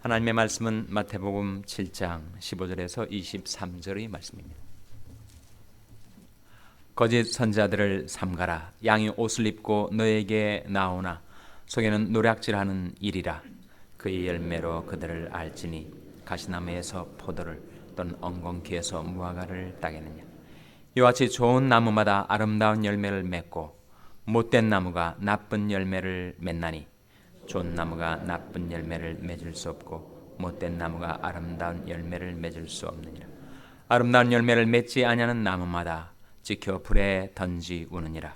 하나님의 말씀은 마태복음 7장 15절에서 23절의 말씀입니다. 거짓 선지자들을 삼가라. 양이 옷을 입고 너에게 나오나 속에는 노략질하는 일이라. 그의 열매로 그들을 알지니 가시나무에서 포도를 또는 엉겅퀴에서 무화과를 따겠느냐. 이와 같이 좋은 나무마다 아름다운 열매를 맺고 못된 나무가 나쁜 열매를 맺나니 좋은 나무가 나쁜 열매를 맺을 수 없고 못된 나무가 아름다운 열매를 맺을 수 없느니라. 아름다운 열매를 맺지 아니하는 나무마다 지켜 불에 던지우느니라.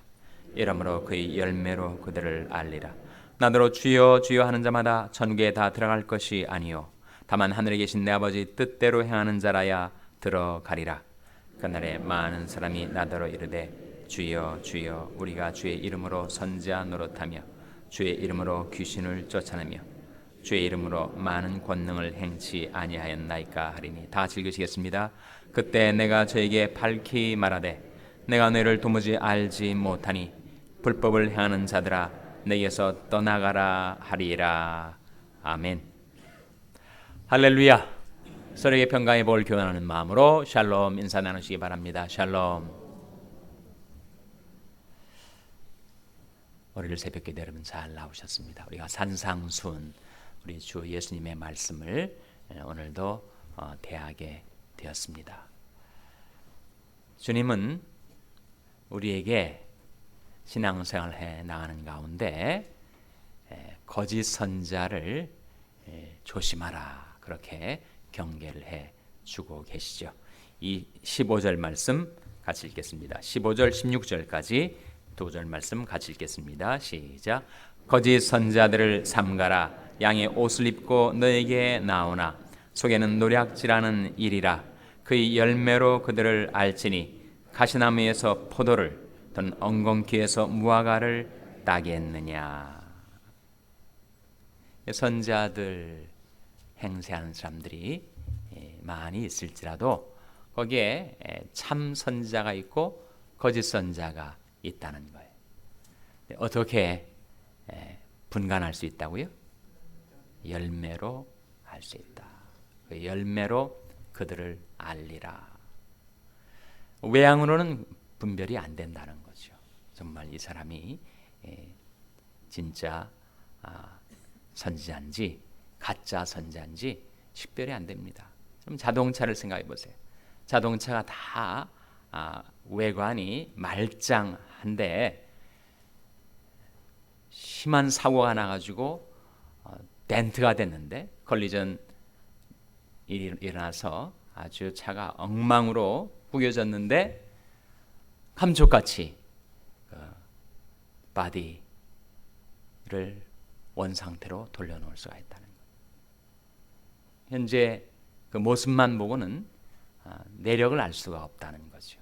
이러므로 그의 열매로 그들을 알리라. 나더러 주여 주여 하는 자마다 천국에 다 들어갈 것이 아니요 다만 하늘에 계신 내 아버지 뜻대로 행하는 자라야 들어가리라. 그날에 많은 사람이 나더러 이르되 주여 주여 우리가 주의 이름으로 선지자 노릇하며 주의 이름으로 귀신을 쫓아내며 주의 이름으로 많은 권능을 행치 아니하였나이까 하리니. 다 같이 읽으시겠습니다. 그때 내가 저에게 밝히 말하되 내가 너희를 도무지 알지 못하니 불법을 행하는 자들아 내게서 떠나가라 하리라. 아멘. 할렐루야. 서로에게 평강의 복을 교환하는 마음으로 샬롬 인사 나누시기 바랍니다. 샬롬. 월요일 새벽기도 여러분 잘 나오셨습니다. 우리가 산상순 우리 주 예수님의 말씀을 오늘도 대하게 되었습니다. 주님은 우리에게 신앙생활을 해 나가는 가운데 거짓 선지자를 조심하라 그렇게 경계를 해 주고 계시죠. 이 15절 말씀 같이 읽겠습니다. 15절 16절까지 두 절 말씀 같이 읽겠습니다. 시작. 거짓 선지자들을 삼가라. 양의 옷을 입고 너에게 나오나 속에는 노략질하는 일이라. 그의 열매로 그들을 알지니 가시나무에서 포도를 또는 엉겅퀴에서 무화과를 따겠느냐. 선지자들 행세하는 사람들이 많이 있을지라도 거기에 참 선지자가 있고 거짓 선지자가 있다는 거예요. 어떻게 분간할 수 있다고요? 열매로 알 수 있다. 그 열매로 그들을 알리라. 외양으로는 분별이 안 된다는 거죠. 정말 이 사람이 진짜 선지자인지 가짜 선지자인지 식별이 안 됩니다. 좀 자동차를 생각해 보세요. 자동차가 다 외관이 말짱한데 심한 사고가 나가지고 덴트가 됐는데 컬리전 일어나서 아주 차가 엉망으로 구겨졌는데 감쪽같이 바디를 원상태로 돌려놓을 수가 있다는 거예요. 현재 그 모습만 보고는 내력을 알 수가 없다는 거죠.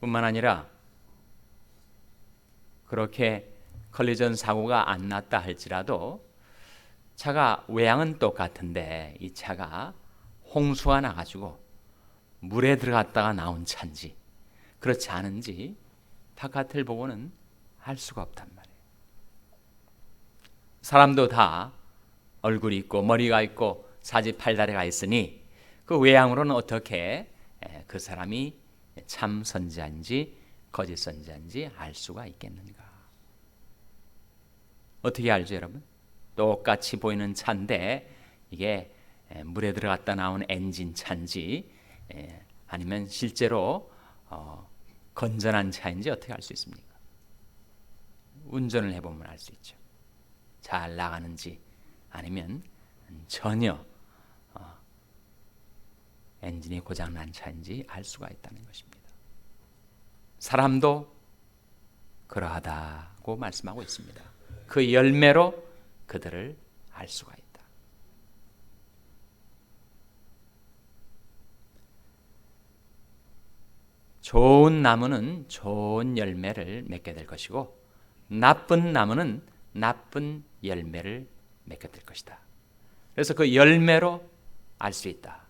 뿐만 아니라 그렇게 컬리전 사고가 안 났다 할지라도 차가 외양은 똑같은데 이 차가 홍수가 나가지고 물에 들어갔다가 나온 차인지 그렇지 않은지 바깥을 보고는 알 수가 없단 말이에요. 사람도 다 얼굴이 있고 머리가 있고 사지팔다리가 있으니 그 외양으로는 어떻게 그 사람이 참 선지자인지 거짓 선지자인지 알 수가 있겠는가? 어떻게 알죠, 여러분? 똑같이 보이는 차인데 이게 물에 들어갔다 나온 엔진 차인지 아니면 실제로 건전한 차인지 어떻게 알 수 있습니까? 운전을 해보면 알 수 있죠. 잘 나가는지 아니면 전혀 엔진이 고장난 차인지 알 수가 있다는 것입니다. 사람도 그러하다고 말씀하고 있습니다. 그 열매로 그들을 알 수가 있다. 좋은 나무는 좋은 열매를 맺게 될 것이고 나쁜 나무는 나쁜 열매를 맺게 될 것이다. 그래서 그 열매로 알 수 있다.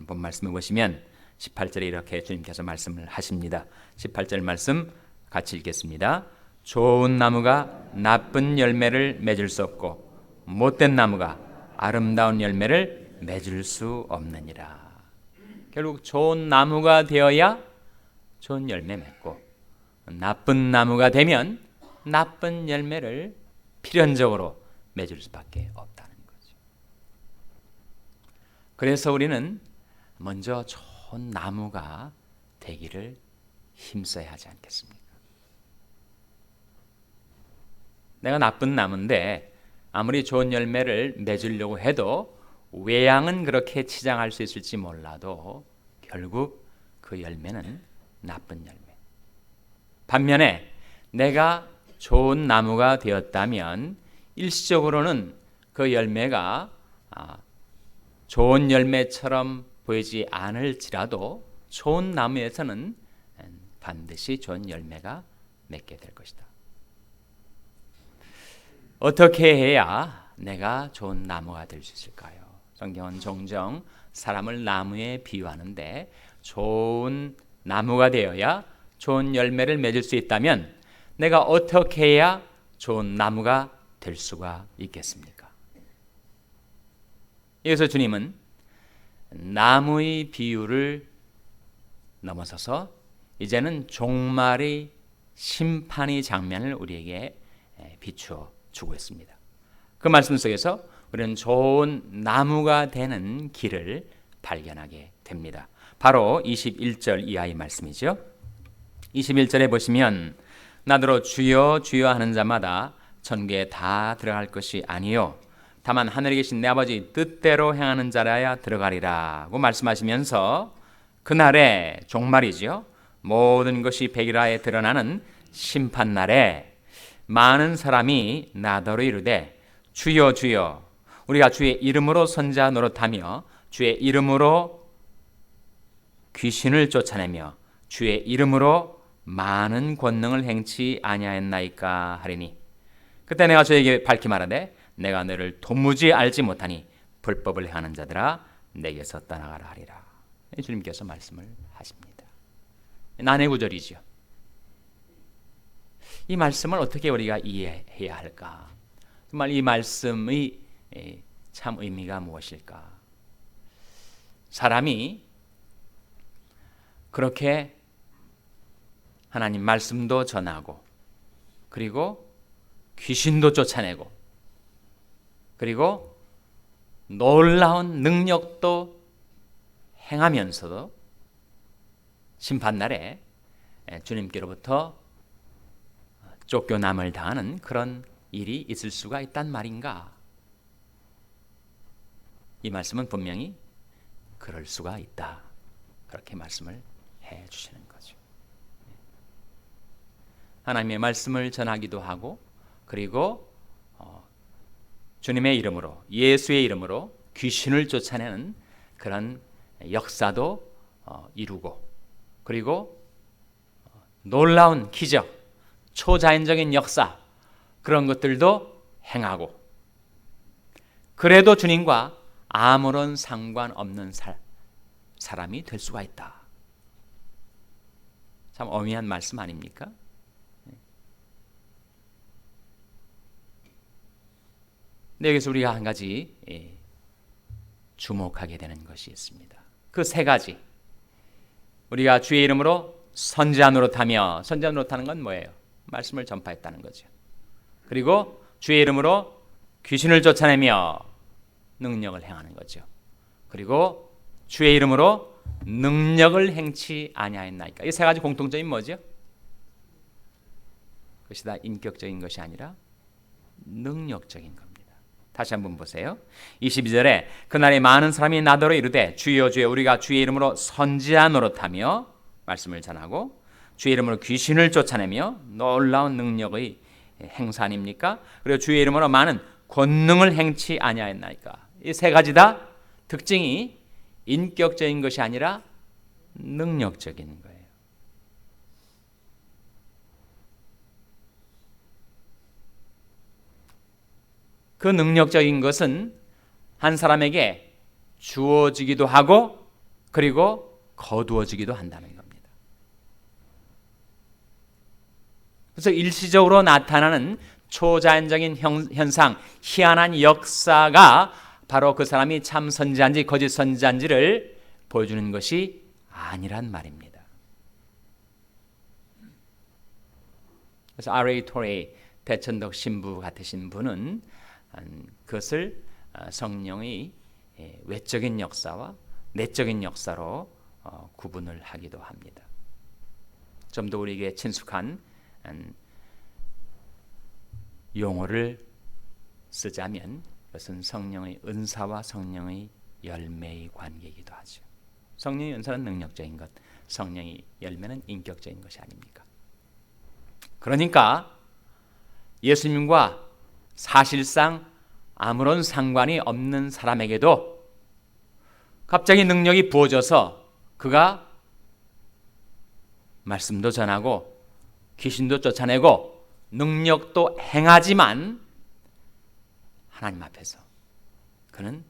본 말씀을 보시면 18절에 이렇게 주님께서 말씀을 하십니다. 18절 말씀 같이 읽겠습니다. 좋은 나무가 나쁜 열매를 맺을 수 없고 못된 나무가 아름다운 열매를 맺을 수 없느니라. 결국 좋은 나무가 되어야 좋은 열매 맺고, 나쁜 나무가 되면 나쁜 열매를 필연적으로 맺을 수밖에 없다는 거죠. 그래서 우리는 먼저 좋은 나무가 되기를 힘써야 하지 않겠습니까? 내가 나쁜 나무인데 아무리 좋은 열매를 맺으려고 해도 외양은 그렇게 치장할 수 있을지 몰라도 결국 그 열매는 나쁜 열매. 반면에 내가 좋은 나무가 되었다면 일시적으로는 그 열매가 좋은 열매처럼 보이지 않을지라도 좋은 나무에서는 반드시 좋은 열매가 맺게 될 것이다. 어떻게 해야 내가 좋은 나무가 될 수 있을까요? 성경은 종종 사람을 나무에 비유하는데, 좋은 나무가 되어야 좋은 열매를 맺을 수 있다면 내가 어떻게 해야 좋은 나무가 될 수가 있겠습니까? 여기서 주님은 나무의 비유를 넘어서서 이제는 종말의 심판의 장면을 우리에게 비추어 주고 있습니다. 그 말씀 속에서 우리는 좋은 나무가 되는 길을 발견하게 됩니다. 바로 21절 이하의 말씀이죠. 21절에 보시면 나더러 주여 주여 하는 자마다 천국에 다 들어갈 것이 아니요 다만 하늘에 계신 내 아버지 뜻대로 행하는 자라야 들어가리라고 말씀하시면서 그날에 종말이죠. 모든 것이 백일화에 드러나는 심판날에 많은 사람이 나더러 이르되 주여 주여 우리가 주의 이름으로 선지자 노릇하며 주의 이름으로 귀신을 쫓아내며 주의 이름으로 많은 권능을 행치 아니하였나이까 하리니 그때 내가 저에게 밝히 말하되 내가 너를 도무지 알지 못하니 불법을 행하는 자들아 내게서 떠나가라 하리라. 주님께서 말씀을 하십니다. 난해 구절이죠. 이 말씀을 어떻게 우리가 이해해야 할까? 정말 이 말씀의 참 의미가 무엇일까? 사람이 그렇게 하나님 말씀도 전하고 그리고 귀신도 쫓아내고 그리고 놀라운 능력도 행하면서도 심판날에 주님께로부터 쫓겨남을 당하는 그런 일이 있을 수가 있단 말인가? 이 말씀은 분명히 그럴 수가 있다. 그렇게 말씀을 해 주시는 거죠. 하나님의 말씀을 전하기도 하고 그리고 주님의 이름으로 예수의 이름으로 귀신을 쫓아내는 그런 역사도 이루고 그리고 놀라운 기적, 초자연적인 역사 그런 것들도 행하고 그래도 주님과 아무런 상관없는 사람이 될 수가 있다. 참 어미한 말씀 아닙니까? 근데 여기서 우리가 한 가지 주목하게 되는 것이 있습니다. 그 세 가지. 우리가 주의 이름으로 선지자 노릇하며, 선지자 노릇하는 건 뭐예요? 말씀을 전파했다는 거죠. 그리고 주의 이름으로 귀신을 쫓아내며 능력을 행하는 거죠. 그리고 주의 이름으로 능력을 행치 아니하였나이까. 이 세 가지 공통점이 뭐죠? 그것이 다 인격적인 것이 아니라 능력적인 겁니다. 다시 한번 보세요. 22절에 그날에 많은 사람이 나더러 이르되 주여 주여 우리가 주의 이름으로 선지자 노릇하며 말씀을 전하고 주의 이름으로 귀신을 쫓아내며 놀라운 능력의 행사 아닙니까? 그리고 주의 이름으로 많은 권능을 행치 아니하였나이까. 이 세 가지 다 특징이 인격적인 것이 아니라 능력적인 거예요. 그 능력적인 것은 한 사람에게 주어지기도 하고 그리고 거두어지기도 한다는 겁니다. 그래서 일시적으로 나타나는 초자연적인 현상, 희한한 역사가 바로 그 사람이 참 선지자인지 거짓 선지자인지를 보여주는 것이 아니란 말입니다. 그래서 R.A. 토레이 대천덕 신부 같으신 분은 그것을 성령의 외적인 역사와 내적인 역사로 구분을 하기도 합니다. 좀 더 우리에게 친숙한 용어를 쓰자면 그것은 성령의 은사와 성령의 열매의 관계이기도 하죠. 성령의 은사는 능력적인 것, 성령의 열매는 인격적인 것이 아닙니까? 그러니까 예수님과 사실상 아무런 상관이 없는 사람에게도 갑자기 능력이 부어져서 그가 말씀도 전하고 귀신도 쫓아내고 능력도 행하지만 하나님 앞에서 그는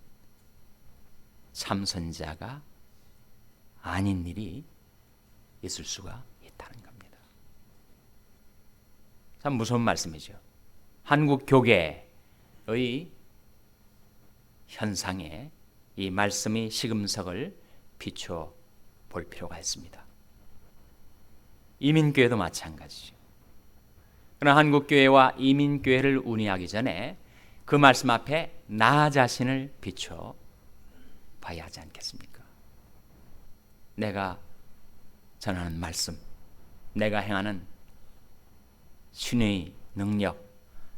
참선자가 아닌 일이 있을 수가 있다는 겁니다. 참 무서운 말씀이죠. 한국 교계의 현상에 이 말씀의 시금석을 비춰 볼 필요가 있습니다. 이민교회도 마찬가지죠. 그러나 한국교회와 이민교회를 운의하기 전에 그 말씀 앞에 나 자신을 비춰 봐야 하지 않겠습니까? 내가 전하는 말씀, 내가 행하는 신의 능력,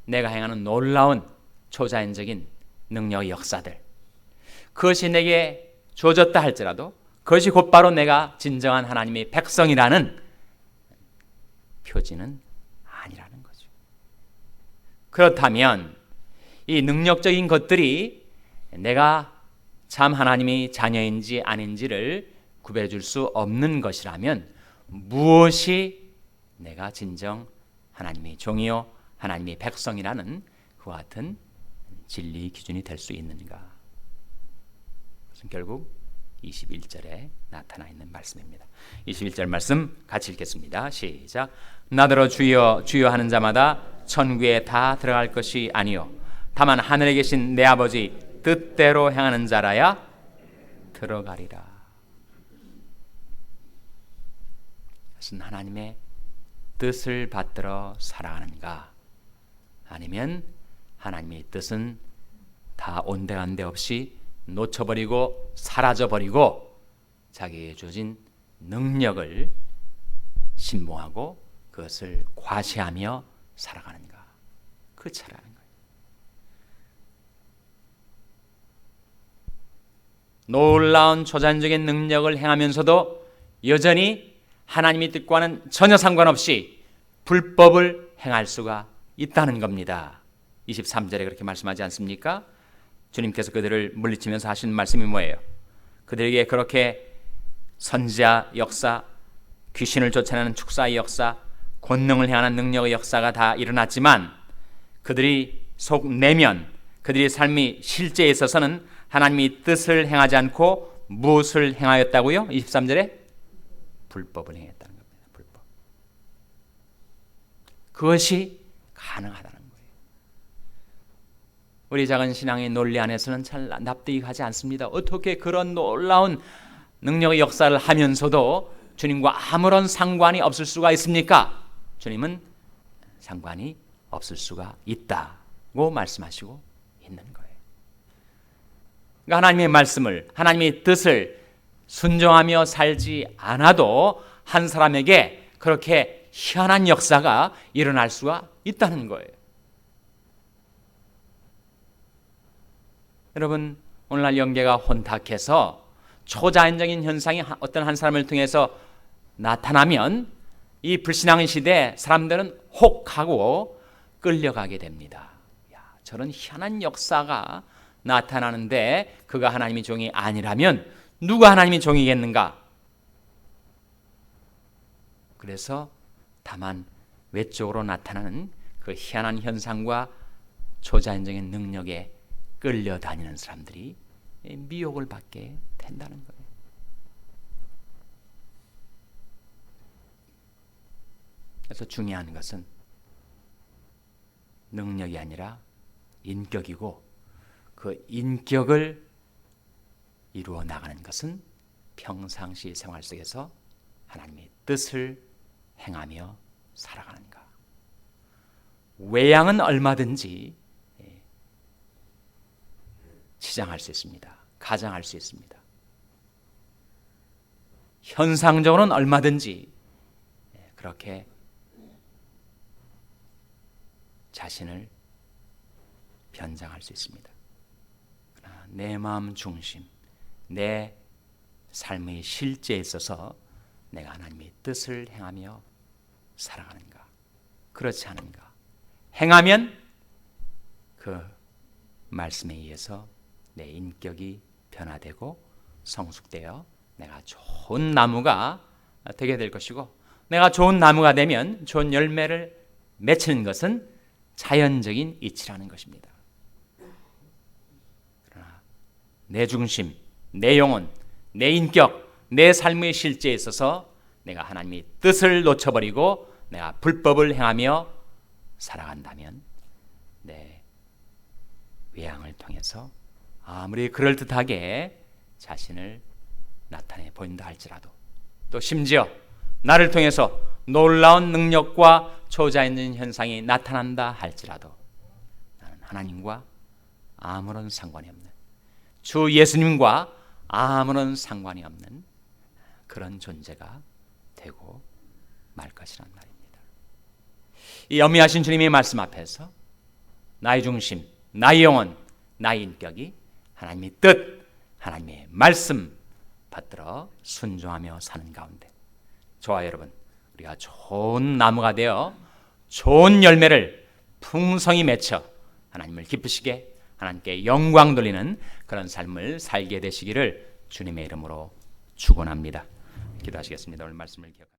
내가 행하는 놀라운 초자연적인 능력의 역사들, 그것이 내게 주어졌다 할지라도 그것이 곧바로 내가 진정한 하나님의 백성이라는 표지는 아니라는 거죠. 그렇다면 이 능력적인 것들이 내가 참 하나님의 자녀인지 아닌지를 구별해 줄 수 없는 것이라면 무엇이 내가 진정 하나님의 종이요 하나님의 백성이라는 그와 같은 진리의 기준이 될 수 있는가? 그것은 결국 21절에 나타나 있는 말씀입니다. 21절 말씀 같이 읽겠습니다. 시작. 나더러 주여 주여 하는 자마다 천국에 다 들어갈 것이 아니요 다만 하늘에 계신 내 아버지 뜻대로 행하는 자라야 들어가리라. 그것은 하나님의 뜻을 받들어 살아가는가, 아니면 하나님의 뜻은 다 온데간데 없이 놓쳐버리고 사라져버리고 자기에게 주어진 능력을 신봉하고 그것을 과시하며 살아가는가, 그 차라는 거예요. 놀라운 초자연적인 능력을 행하면서도 여전히 하나님의 뜻과는 전혀 상관없이 불법을 행할 수가 있다는 겁니다. 23절에 그렇게 말씀하지 않습니까? 주님께서 그들을 물리치면서 하신 말씀이 뭐예요? 그들에게 그렇게 선지자 역사, 귀신을 쫓아내는 축사의 역사, 권능을 행하는 능력의 역사가 다 일어났지만 그들이 속 내면 그들의 삶이 실제에 있어서는 하나님의 뜻을 행하지 않고 무엇을 행하였다고요? 23절에 불법을 행했다는 겁니다. 불법. 그것이 가능하다는 거예요. 우리 작은 신앙의 논리 안에서는 잘 납득이 가지 않습니다. 어떻게 그런 놀라운 능력의 역사를 하면서도 주님과 아무런 상관이 없을 수가 있습니까? 주님은 상관이 없을 수가 있다고 말씀하시고 있는 거예요. 그러니까 하나님의 말씀을, 하나님의 뜻을 순종하며 살지 않아도 한 사람에게 그렇게 희한한 역사가 일어날 수가 있다는 거예요. 여러분, 오늘날 영계가 혼탁해서 초자연적인 현상이 어떤 한 사람을 통해서 나타나면 이 불신앙의 시대에 사람들은 혹하고 끌려가게 됩니다. 야, 저런 희한한 역사가 나타나는데 그가 하나님의 종이 아니라면 누가 하나님의 종이겠는가? 그래서 다만 외적으로 나타나는 그 희한한 현상과 초자연적인 능력에 끌려다니는 사람들이 미혹을 받게 된다는 거예요. 그래서 중요한 것은 능력이 아니라 인격이고, 그 인격을 이루어 나가는 것은 평상시 생활 속에서 하나님의 뜻을 행하며 살아가는가. 외양은 얼마든지 치장할 수 있습니다. 가장할 수 있습니다. 현상적으로는 얼마든지 그렇게 자신을 변장할 수 있습니다. 그러나 내 마음 중심, 내 삶의 실제에 있어서 내가 하나님의 뜻을 행하며 살아가는가, 그렇지 않은가. 행하면 그 말씀에 의해서 내 인격이 변화되고 성숙되어 내가 좋은 나무가 되게 될 것이고, 내가 좋은 나무가 되면 좋은 열매를 맺히는 것은 자연적인 이치라는 것입니다. 그러나 내 중심, 내 영혼, 내 인격, 내 삶의 실제에 있어서 내가 하나님의 뜻을 놓쳐버리고 내가 불법을 행하며 살아간다면 내 외양을 통해서 아무리 그럴듯하게 자신을 나타내 보인다 할지라도, 또 심지어 나를 통해서 놀라운 능력과 초자있는 현상이 나타난다 할지라도 나는 하나님과 아무런 상관이 없는, 주 예수님과 아무런 상관이 없는 그런 존재가 되고 말 것이란 말입니다. 이 엄미하신 주님의 말씀 앞에서 나의 중심, 나의 영혼, 나의 인격이 하나님의 뜻, 하나님의 말씀 받들어 순종하며 사는 가운데 저와 여러분, 우리가 좋은 나무가 되어 좋은 열매를 풍성히 맺혀 하나님을 기쁘시게, 하나님께 영광 돌리는 그런 삶을 살게 되시기를 주님의 이름으로 축원합니다. 기도하시겠습니다. 오늘 말씀을 기억합니다.